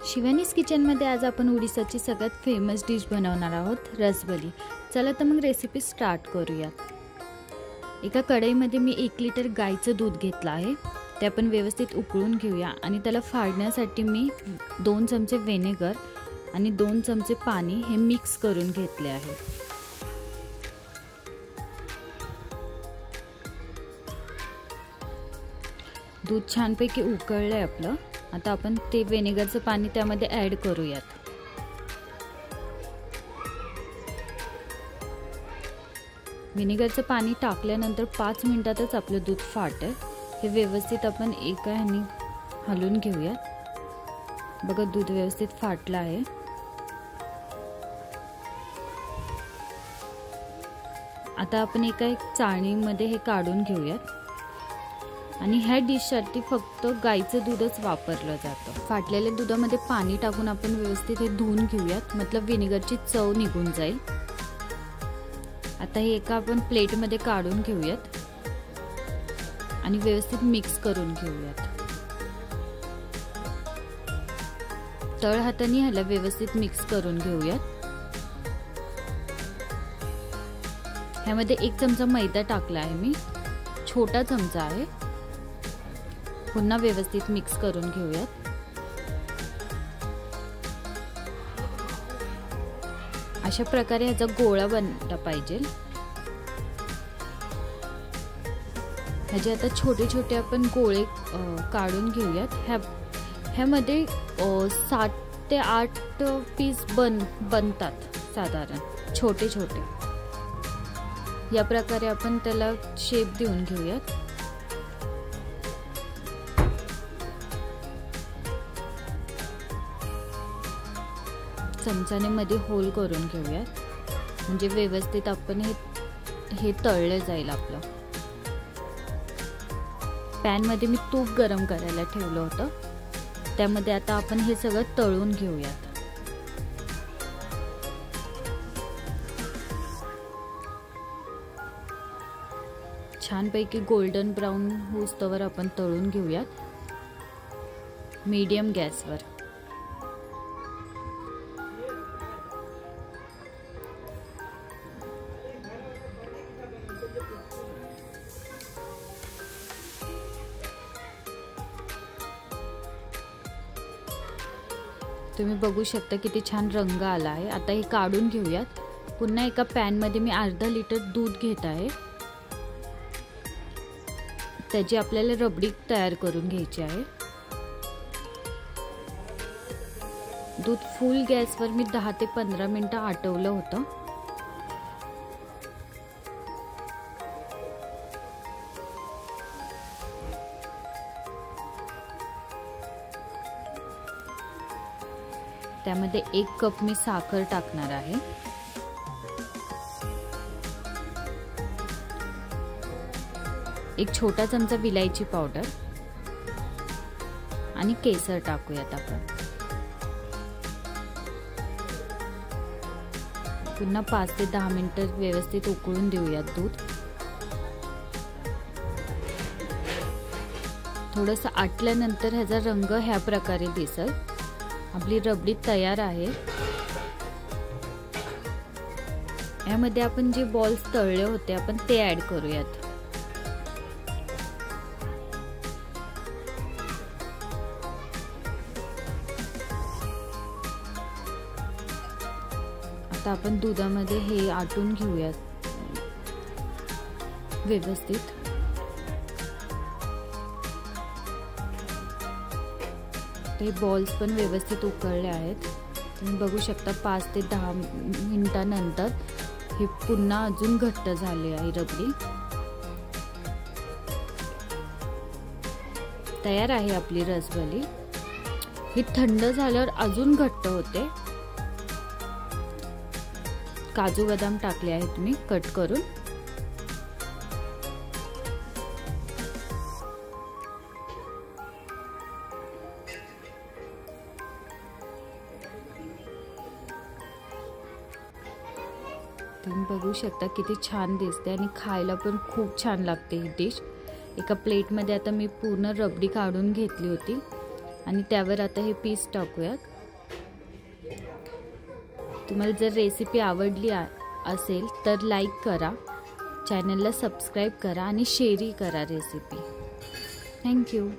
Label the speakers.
Speaker 1: शिवानीज किचनमध्ये आज आपण उडीसाची सगळ्यात फेमस डिश बनवणार आहोत, रसबली। चला तर मग रेसिपी स्टार्ट करूयात। एका कढईमध्ये मी 1 लिटर गाईचं दूध घेतलं आहे। ते आपण व्यवस्थित उकळून घेऊया आणि त्याला फाडण्यासाठी मी 2 चमचे व्हिनेगर आणि 2 चमचे पाणी हे मिक्स करून घेतले आहे। दूध छानपैकी उकळलंय आपलं। आता आपण ते व्हिनेगरचं पाणी त्यामध्ये ऍड करूयात। व्हिनेगरचं पाणी टाकल्यानंतर 5 मिनिटातच आपलं दूध फाटेल। हे व्यवस्थित आपण एका ह्याने हलवून घेऊयात। बघा दूध व्यवस्थित फाटलं आहे। आता आपण एका चाळणीमध्ये हे काढून घेऊयात आणि ह्या डिशसाठी फक्त गाईचं दूधच वापरलं जातं। फाटलेल्या दुधामध्ये पाणी टाकून आपण व्यवस्थित हे धुवून घेऊयात, मतलब व्हिनेगरची चव निघून जाईल। आता हे एका आपण प्लेटमध्ये काढून घेऊयात आणि व्यवस्थित मिक्स करून घेऊयात। तळ हाताने ह्याला व्यवस्थित मिक्स करून घेऊयात। ह्यामध्ये 1 चमचा मैदा टाकला आहे मी, छोटा चमचा आहे। पुन्हा व्यवस्थित मिक्स करून घेऊयात। अशा प्रकारे ह्याचा गोळा बनला पाहिजे। ह्याचे आता छोटे छोटे आपण गोळे काढून घेऊयात। ह्यामध्ये 7 ते 8 पीस बनतात साधारण, छोटे छोटे। या प्रकारे आपण त्याला शेप देऊन घेऊयात। चमच्याने मध्ये होल करून घेऊयात, म्हणजे व्यवस्थित आपण हे तळले जाईल आपलं। पॅन मध्ये मी तूप गरम करायला ठेवलं होतं, त्यामध्ये आता आपण हे सगळं तळून घेऊयात। छानपैकी गोल्डन ब्राउन होईस्तोवर आपण तळून घेऊयात मीडियम गॅसवर। तुम्ही बघू शकता किती छान रंग आला आहे। आता हे काढून घेऊयात। पुन्हा एका पॅन मध्ये मी अर्धा लिटर दूध घेत आहे। त्याची आपल्याला रबडी तयार करून घ्यायची आहे। दूध फुल गॅसवर मी 10 ते 15 मिनिटं आटवलं होतं। त्यामध्ये 1 कप मी साखर टाकणार आहे। एक छोटा चमचा विलायची पावडर आणि केसर टाकूयात आपण। पुन्हा 5 ते 10 मिनिटं व्यवस्थित उकळून देऊयात दूध। थोडंसं आटल्यानंतर ह्याचा रंग ह्या प्रकारे दिसेल। आपली रबडी तयार आहे। यामध्ये आपण जे बॉल्स तळले होते आपण ते ऍड करूयात। आता आपण दुधामध्ये हे आटून घेऊयात व्यवस्थित। ते बॉल्स पण व्यवस्थित उकळले आहेत। तुम्ही बघू शकता 5 ते 10 मिनिटांनंतर हे पुन्हा अजून घट्ट झाले आहे रबडी। तयार आहे आपली रसबली। ही थंड झाल्यावर अजून घट्ट होते। काजू बदाम टाकले आहेत मी कट करून। तुम्ही बघू शकता किती छान दिसते आणि खायला पण खूप छान लागते ही डिश। एका प्लेटमध्ये आता मी पूर्ण रबडी काढून घेतली होती आणि त्यावर आता हे पीस टाकूयात। तुम्हाला जर रेसिपी आवडली असेल तर लाईक करा, चॅनलला सबस्क्राईब करा आणि शेअरही करा रेसिपी. थँक्यू.